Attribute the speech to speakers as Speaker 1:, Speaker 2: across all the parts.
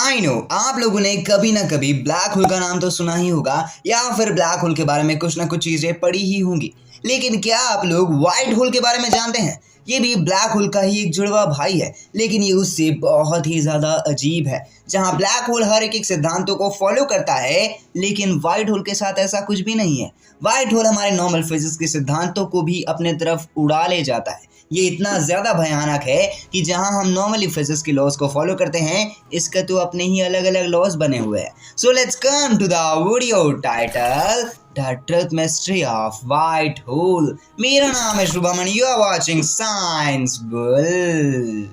Speaker 1: I know आप लोगों ने कभी ना कभी ब्लैक होल का नाम तो सुना ही होगा या फिर ब्लैक होल के बारे में कुछ ना कुछ चीजें पढ़ी ही होंगी। लेकिन क्या आप लोग व्हाइट होल के बारे में जानते हैं? ये भी ब्लैक होल का ही एक जुड़वा भाई है, लेकिन ये उससे बहुत ही ज्यादा अजीब है। जहां ब्लैक होल हर एक सिद्धांतों को फॉलो करता है, लेकिन व्हाइट होल के साथ ऐसा कुछ भी नहीं है। व्हाइट होल हमारे नॉर्मल फिजिक्स के सिद्धांतों को भी अपने तरफ उड़ा ले जाता है। ये इतना ज्यादा भयानक है कि जहां हम नॉर्मली फिजिक्स के लॉज को फॉलो करते हैं, इसके तो अपने ही अलग अलग लॉज बने हुए हैं। So let's come to the video title the truth mystery of white hole. मेरा नाम है Shubham and you are watching science bull.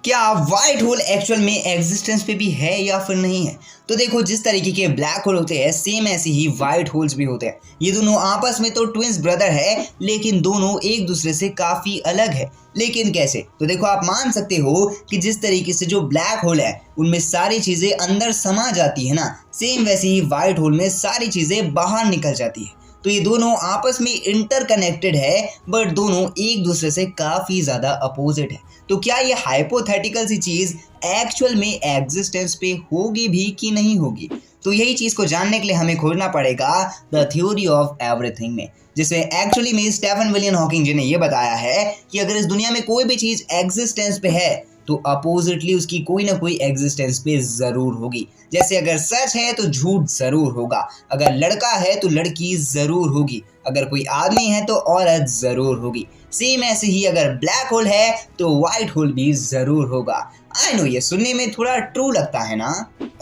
Speaker 1: क्या व्हाइट होल एक्चुअल में एग्जिस्टेंस पे भी है या फिर नहीं है? तो देखो, जिस तरीके के ब्लैक होल होते हैं सेम ऐसे ही व्हाइट होल्स भी होते हैं। ये दोनों आपस में तो ट्विंस ब्रदर है, लेकिन दोनों एक दूसरे से काफी अलग है। लेकिन कैसे? तो देखो, आप मान सकते हो कि जिस तरीके से जो ब्लैक होल है उनमें सारी चीजें अंदर समा जाती है ना, सेम वैसे ही व्हाइट होल में सारी चीजें बाहर निकल जाती है। तो ये दोनों आपस में इंटरकनेक्टेड है, बट दोनों एक दूसरे से काफी ज्यादा अपोजिट है। तो क्या ये हाइपोथेटिकल सी चीज एक्चुअल में एग्जिस्टेंस पे होगी भी कि नहीं होगी? तो यही चीज को जानने के लिए हमें खोजना पड़ेगा द थ्योरी ऑफ एवरीथिंग में, जिसमें एक्चुअली में स्टीफन विलियम हॉकिंग जी ने ये बताया है कि अगर इस दुनिया में कोई भी चीज एग्जिस्टेंस पे है तो अपोजिटली उसकी कोई ना कोई एग्जिस्टेंस पे जरूर होगी। जैसे अगर सच है तो झूठ जरूर होगा, अगर लड़का है तो लड़की जरूर होगी, अगर कोई आदमी है तो औरत जरूर होगी। सेम ऐसे ही अगर ब्लैक होल है तो व्हाइट होल भी जरूर होगा। आई नो ये सुनने में थोड़ा ट्रू लगता है ना।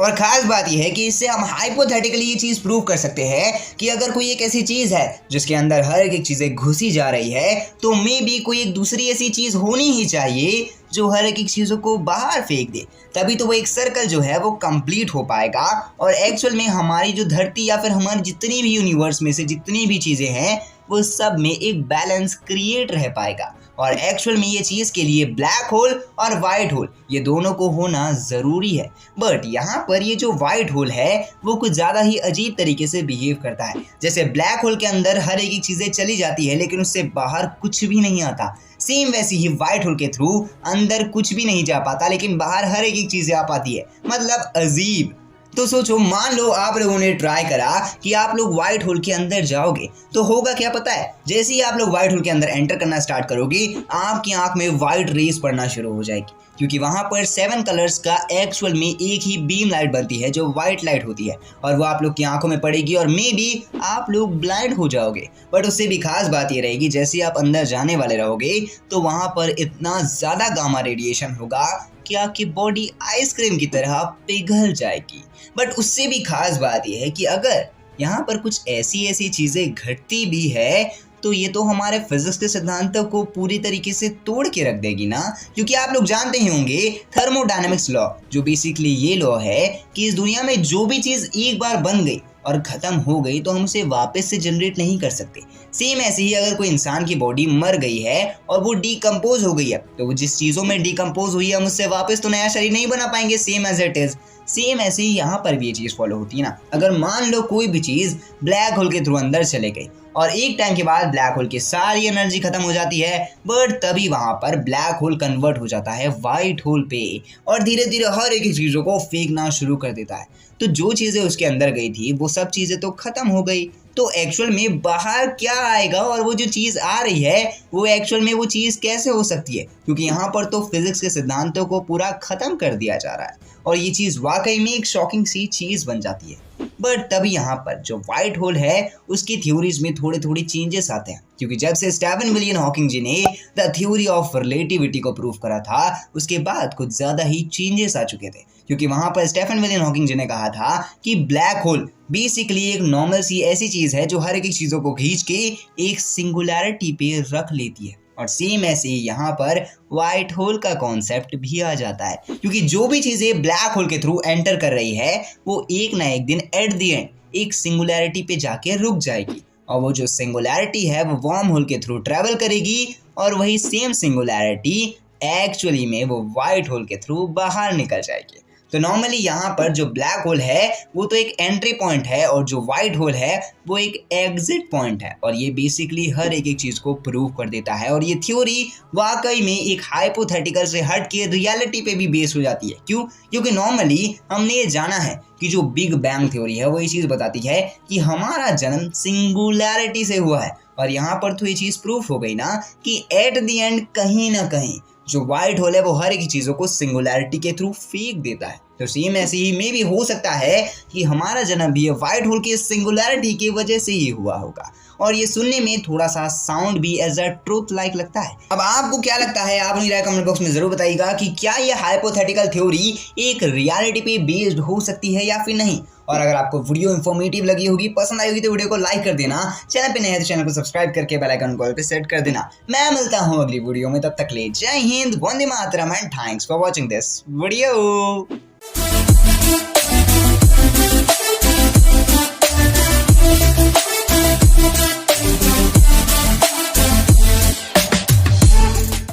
Speaker 1: और खास बात यह है कि इससे हम हाइपोथेटिकली ये चीज प्रूव कर सकते हैं कि अगर कोई एक ऐसी चीज है जिसके अंदर हर एक चीजें घुसी जा रही है, तो मे बी कोई एक दूसरी ऐसी चीज होनी ही चाहिए जो हर एक चीजों को बाहर फेंक दे। तभी तो वो एक सर्कल जो है वो कंप्लीट हो पाएगा और एक्चुअल में हमारी जो धरती या फिर हमारी जितनी भी यूनिवर्स में से जितनी भी चीजें हैं वो सब में एक बैलेंस क्रिएट रह पाएगा। और एक्चुअल में ये चीज के लिए ब्लैक होल और व्हाइट होल ये दोनों को होना जरूरी है। बट यहाँ पर ये जो व्हाइट होल है वो कुछ ज्यादा ही अजीब तरीके से बिहेव करता है। जैसे ब्लैक होल के अंदर हर एक चीजें चली जाती है, लेकिन उससे बाहर कुछ भी नहीं आता। सेम वैसे ही व्हाइट होल के थ्रू अंदर कुछ भी नहीं जा पाता, लेकिन बाहर हर एक चीजें आ पाती है। मतलब अजीब। तो सोचो, मान लो आप लोगों ने ट्राई करा कि आप लोग व्हाइट होल के अंदर जाओगे, तो होगा क्या पता है? जैसे ही आप लोग व्हाइट होल के अंदर एंटर करना स्टार्ट करोगे, आपकी आंख में व्हाइट रेस पड़ना शुरू हो जाएगी, क्योंकि वहां पर 7 कलर्स का एक्चुअल में एक ही बीम लाइट बनती है जो व्हाइट लाइट होती है, और वो आप लोग की आंखों में पड़ेगी और मे बी आप लोग ब्लाइंड हो जाओगे। बट उससे भी खास बात ये रहेगी, जैसे आप अंदर जाने वाले रहोगे तो वहां पर इतना ज्यादा गामा रेडिएशन होगा कि आपकी बॉडी आइसक्रीम की तरह पिघल जाएगी। बट उससे भी खास बात यह है कि अगर यहाँ पर कुछ ऐसी चीजें घटती भी है तो ये तो हमारे फिजिक्स के सिद्धांतों को पूरी तरीके से तोड़ के रख देगी ना। क्योंकि आप लोग जानते ही होंगे थर्मोडायनेमिक्स लॉ, जो बेसिकली ये लॉ है कि इस दुनिया में जो भी चीज एक बार बन गई और खत्म हो गई तो हम उसे वापस से जनरेट नहीं कर सकते। सेम ऐसे ही अगर कोई इंसान की बॉडी मर गई है और वो डिकम्पोज हो गई है, तो वो जिस चीजों में डिकम्पोज हुई है हम उससे वापस तो नया शरीर नहीं बना पाएंगे, same as it is. Same ऐसे ही यहाँ पर भी ये चीज फॉलो होती है ना। अगर मान लो कोई भी चीज ब्लैक होल के थ्रू अंदर चले गई और एक टाइम के बाद ब्लैक होल की सारी एनर्जी खत्म हो जाती है, बट तभी वहां पर ब्लैक होल कन्वर्ट हो जाता है व्हाइट होल पे और धीरे धीरे हर एक चीजों को फेंकना शुरू कर देता है। तो जो चीजें उसके अंदर गई थी वो सब चीजें तो खत्म हो गई, तो एक्चुअल में बाहर क्या आएगा और वो जो चीज आ रही है वो एक्चुअल में वो चीज कैसे हो सकती है? क्योंकि यहाँ पर तो फिजिक्स के सिद्धांतों को पूरा खत्म कर दिया जा रहा है और ये चीज वाकई में एक शॉकिंग सी चीज बन जाती है। बट तभी यहाँ पर जो व्हाइट होल है उसकी थ्योरीज में थोड़े चेंजेस आते हैं, क्योंकि जब से स्टीफन विलियम हॉकिंग जी ने द थ्योरी ऑफ रिलेटिविटी को प्रूव करा था उसके बाद कुछ ज्यादा ही चेंजेस आ चुके थे। क्योंकि वहां पर स्टीफन विलियम हॉकिंग जी ने कहा था कि ब्लैक होल बेसिकली एक नॉर्मल सी ऐसी चीज है जो हर एक चीजों को खींच के एक सिंगुलैरिटी पे रख लेती है। और सेम ऐसे ही यहाँ पर व्हाइट होल का कॉन्सेप्ट भी आ जाता है, क्योंकि जो भी चीजें ब्लैक होल के थ्रू एंटर कर रही है वो एक ना एक दिन एट द एंड एक सिंगुलैरिटी पे जाके रुक जाएगी, और वो जो सिंगुलैरिटी है वो वर्म होल के थ्रू ट्रेवल करेगी और वही सेम सिंगुलैरिटी एक्चुअली में वो व्हाइट होल के थ्रू बाहर निकल जाएगी। तो नॉर्मली यहाँ पर जो ब्लैक होल है वो तो एक एंट्री पॉइंट है और जो वाइट होल है वो एक एग्जिट पॉइंट है। और ये बेसिकली हर एक चीज़ को प्रूव कर देता है। और ये थ्योरी वाकई में एक हाइपोथेटिकल से हट के रियलिटी पे भी बेस हो जाती है। क्यों? क्योंकि नॉर्मली हमने ये जाना है कि जो बिग बैंग थ्योरी है वो ये चीज़ बताती है कि हमारा जन्म सिंगुलैरिटी से हुआ है। और यहाँ पर तो ये चीज़ प्रूफ हो गई ना कि एट द एंड कहीं ना कहीं जो वाइट होल है वो हर एक चीज़ों को सिंगुलैरिटी के थ्रू फेंक देता है। तो सेम ऐसे ही मे भी हो सकता है कि हमारा जन्म भी वाइट होल के सिंगुलैरिटी की वजह से ही हुआ होगा। और ये सुनने में थोड़ा सा साउंड भी एज अ ट्रूथ लाइक लगता है। अब आपको क्या लगता है? आप मुझे कमेंट बॉक्स में जरूर बताइएगा कि क्या ये हाइपोथेटिकल थ्योरी एक रियलिटी पे बेस्ड हो सकती है या फिर नहीं। और अगर आपको वीडियो इन्फॉर्मेटिव लगी होगी, पसंद आई होगी तो वीडियो को लाइक कर देना। चैनल पे नए हैं तो चैनल को सब्सक्राइब करके बेल आइकन कॉल पे सेट कर देना। मैं मिलता हूँ अगली वीडियो में, तब तक ले जय हिंद, वंदे मातरम and thanks for watching this video.